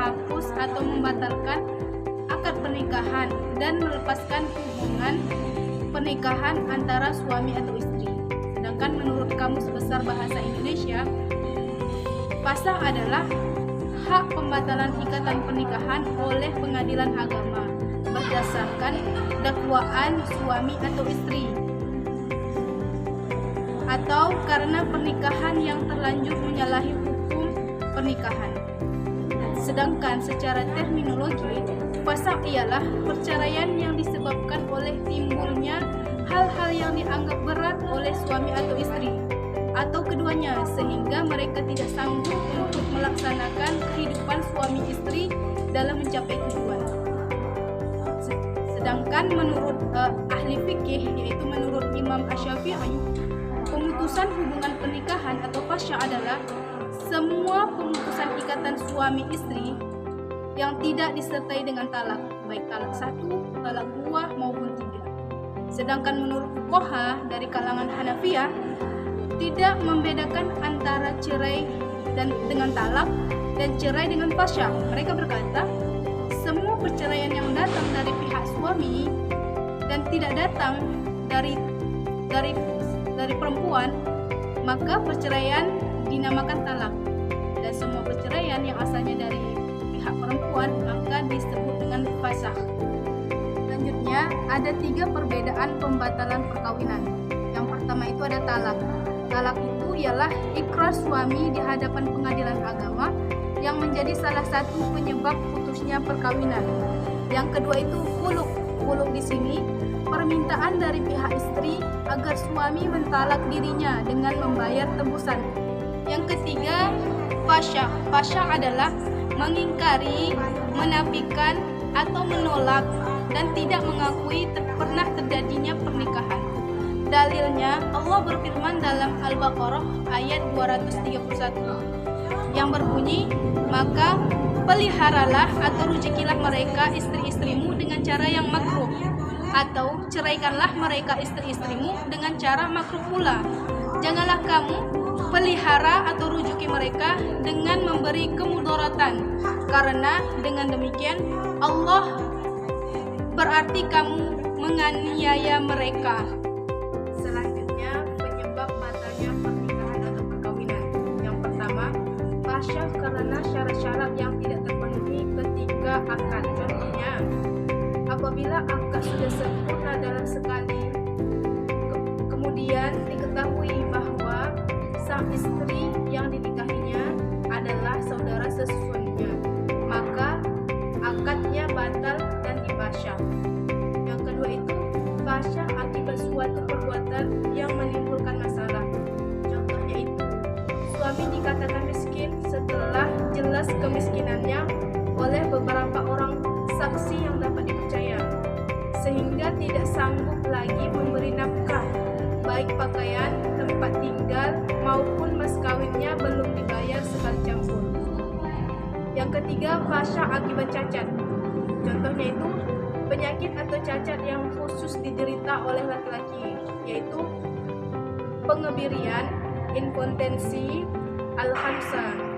menghapus atau membatalkan akad pernikahan dan melepaskan hubungan pernikahan antara suami atau istri. Sedangkan menurut Kamus Besar Bahasa Indonesia, fasakh adalah hak pembatalan ikatan pernikahan oleh pengadilan agama berdasarkan dakwaan suami atau istri, atau karena pernikahan yang terlanjur menyalahi hukum pernikahan. Sedangkan secara terminologi, fasakh ialah perceraian yang disebabkan oleh timbulnya hal-hal yang dianggap berat oleh suami atau istri atau keduanya, sehingga mereka tidak sanggup untuk melaksanakan kehidupan suami istri dalam mencapai tujuan. Sedangkan menurut ahli fikih, yaitu menurut Imam Asy-Syafi'i, pemutusan hubungan pernikahan atau fasakh adalah semua pemutusan ikatan suami istri yang tidak disertai dengan talak, baik talak 1, talak 2 maupun 3. Sedangkan menurut fuqaha dari kalangan Hanafiyah tidak membedakan antara cerai dengan talak dan cerai dengan fasakh. Mereka berkata, semua perceraian yang datang dari pihak suami dan tidak datang dari perempuan, maka perceraian dinamakan talak, dan semua perceraian yang asalnya dari pihak perempuan maka disebut dengan fasakh. Selanjutnya ada 3 perbedaan pembatalan perkawinan. Yang pertama itu ada talak. Talak itu ialah ikrar suami di hadapan pengadilan agama yang menjadi salah satu penyebab putusnya perkawinan. Yang kedua itu khulu'. Khulu' di sini permintaan dari pihak istri agar suami mentalak dirinya dengan membayar tebusan. Yang ketiga, fasakh. Fasakh adalah mengingkari, menafikan atau menolak dan tidak mengakui pernah terjadinya pernikahan. Dalilnya Allah berfirman dalam Al-Baqarah ayat 231 yang berbunyi, maka peliharalah atau rujukilah mereka istri-istrimu dengan cara yang makruh, atau ceraikanlah mereka istri-istrimu dengan cara makruh pula. Janganlah kamu pelihara atau rujuki mereka dengan memberi kemudaratan, karena dengan demikian Allah berarti kamu menganiaya mereka. Selanjutnya, penyebab batalnya pernikahan atau perkawinan. Yang pertama, fasakh karena syarat-syarat yang tidak terpenuhi ketika akad. Contohnya, apabila akad sudah sempurna dalam sekali, kemudian diketahui bahwa sang istri yang dinikahinya adalah saudara sesusunya, maka akadnya batal dan difasakh. Yang kedua itu fasakh akibat suatu perbuatan yang menimbulkan masalah. Contohnya itu, suami dikatakan miskin setelah jelas kemiskinannya oleh beberapa orang saksi yang dapat dipercaya, sehingga tidak sanggup lagi memberi nafkah, baik pakaian, tempat tinggal, maupun mas kawinnya belum dibayar sekali campur. Yang ketiga, fasakh akibat cacat. Contohnya itu penyakit atau cacat yang khusus diderita oleh laki-laki, yaitu pengebirian, impotensi, al-khamsah.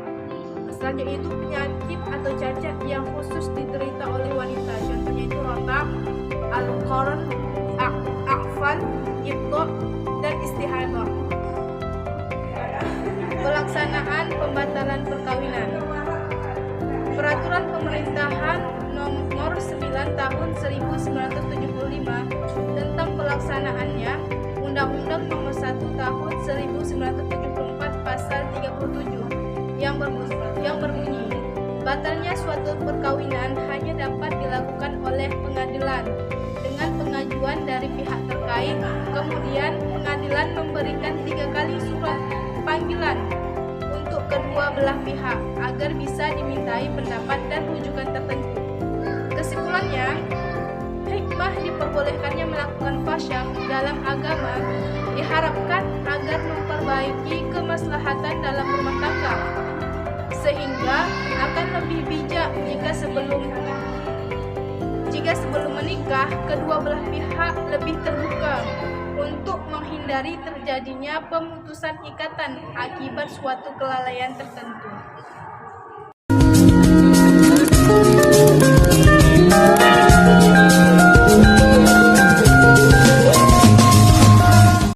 Selanjutnya itu penyakit atau cacat yang khusus diderita oleh wanita. Contohnya itu rotak, al-qarn, akfal, ibtok, dan istihadah. Pelaksanaan pembatalan perkawinan. Peraturan Pemerintahan Nomor 9 Tahun 1975 tentang pelaksanaannya, Undang-Undang Nomor 1 Tahun 1974 Pasal 37 yang berbunyi, batalnya suatu perkawinan hanya dapat dilakukan oleh pengadilan dengan pengajuan dari pihak terkait. Kemudian pengadilan memberikan 3 kali surat panggilan untuk kedua belah pihak agar bisa dimintai pendapat dan rujukan tertentu. Kesimpulannya, hikmah diperbolehkannya melakukan fasakh dalam agama diharapkan agar memperbaiki kemaslahatan dalam rumah tangga, sehingga akan lebih bijak jika sebelum menikah kedua belah pihak lebih terbuka untuk menghindari terjadinya pemutusan ikatan akibat suatu kelalaian tertentu.